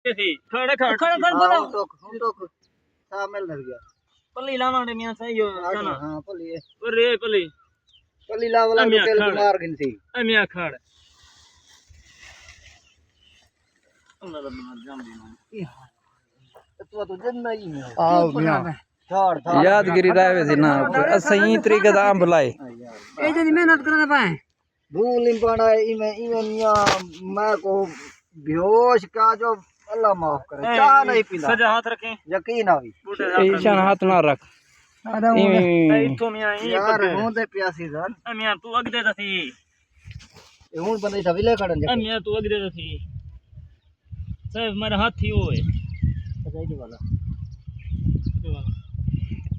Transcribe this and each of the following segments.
खड़े खड़ खड़ा खड़ बोलो तो शामिल कर गया पल्ली लावांडे मियां सही हो जाना हां पल्ली अरे पल्ली पल्ली लावला तो तेल मार गिनती ए मियां खड़ अल्लाह रब मार जाम तो जन्ना ही में आओ मियां छोड़ छोड़ यादगिरी रावे थी ना सही तरीके दा अंब लाए ए जदी मेहनत करने पाए भूल पड़ा इमे निया मैं को बेहोश का जो अल्लाह माफ करे चाह नहीं पीना सजा हाथ रखें यकीन आवी ईशान हाथ ना रख इथों मियां यार हूं ते प्यासी जान ए मियां तू अगदे दसी ए हूं बंदे थविले खड़न ए मियां तू अगदे दसी साहब मेरा हाथ ही ओए सजाई वाला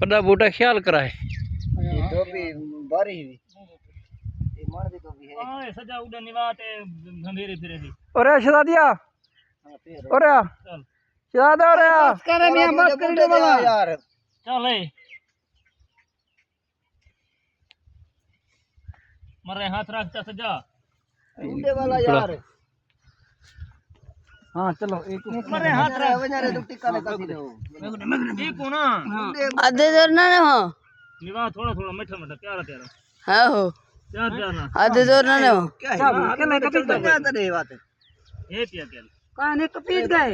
पड़ा बूटा ख्याल कराए ये तो भी बारी भी ये मान दे तो भी है हां सजा उड़ा निवाते गंभीर फिरे दी ओरे शदादिया ओरे चल शदादा ओरे करे मियां बस कर दो बाबा यार चल ए मरे हाथ रखता सजा मुंडे वाला यार हां चलो एक मरे हाथ रख वजारे तो टिक्का ने कर दो ये कोना आधे जोर ना हो निवा थोड़ा थोड़ा मीठा मीठा प्यारा प्यारा हां हो प्यार प्यार ना आधे जोर ना हो क्या है के मैं कभी तो क्या नहीं बात ये पिया क्या काने कपीट गए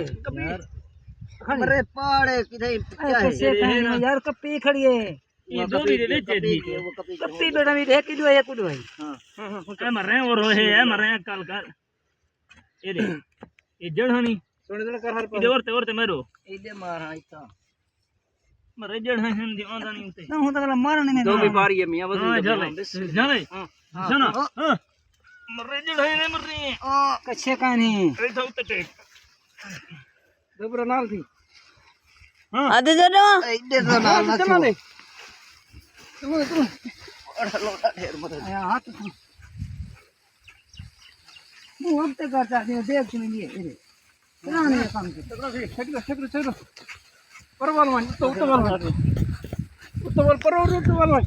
अरे पाड़े किधर क्या है कैसे कहें यार कपी खड़ी है ये दो भी ले दे दी वो कभी कपी बेटा भी एक किलो है एक किलो है ए मर रहे और रोहे है मर रहे कल कर ये दे ये जड़हानी सुन सुन कर हर इधर औरते मेरो इधे मारा इतना मरे जड़हानी हिंदी आंदा नहीं उते ना होता वाला मारने नहीं दो भी बारी है मियां हां वजन जाने सुनो हां मरे जड़हानी नहीं मर रही कच्चे काने ऐसा उते टेक दोबरा नाल थी हां आधे जोर ना इधे तो नाल ना चला ले तुम और लोटा ढेर मत हाथ मुंह अब तक करता है देख सुन लिए ये पुराने काम के चलो परवाल मान तो परवाल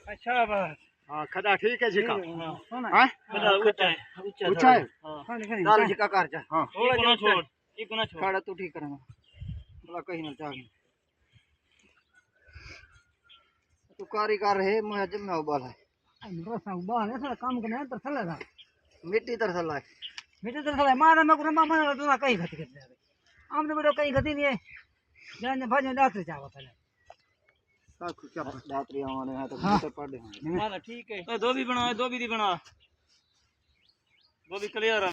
अच्छा बस हां खड़ा ठीक है जिका हां खड़ा ऊंचा है ऊंचा है खाने डाल जिका कर जा हां थोड़ा ना छोड़ एक ना छोड़ खड़ा तू ठीक करना बोला कहीं ना जागे तू कारीगर है मैं जब मैं उबाला रसा बाहर ऐसा काम करना है तो चलेगा मिट्टी तरसल है बेटे तो चला मारा मैं को मामा तो कहीं खती कर दे आमने बेटो कहीं खती नहीं है जाने भाजने डॉक्टर जाओ पहले साख क्या दातरी आने है तो पढ़ दे ठीक है दो भी बना दो भी दी बना दो भी क्लियर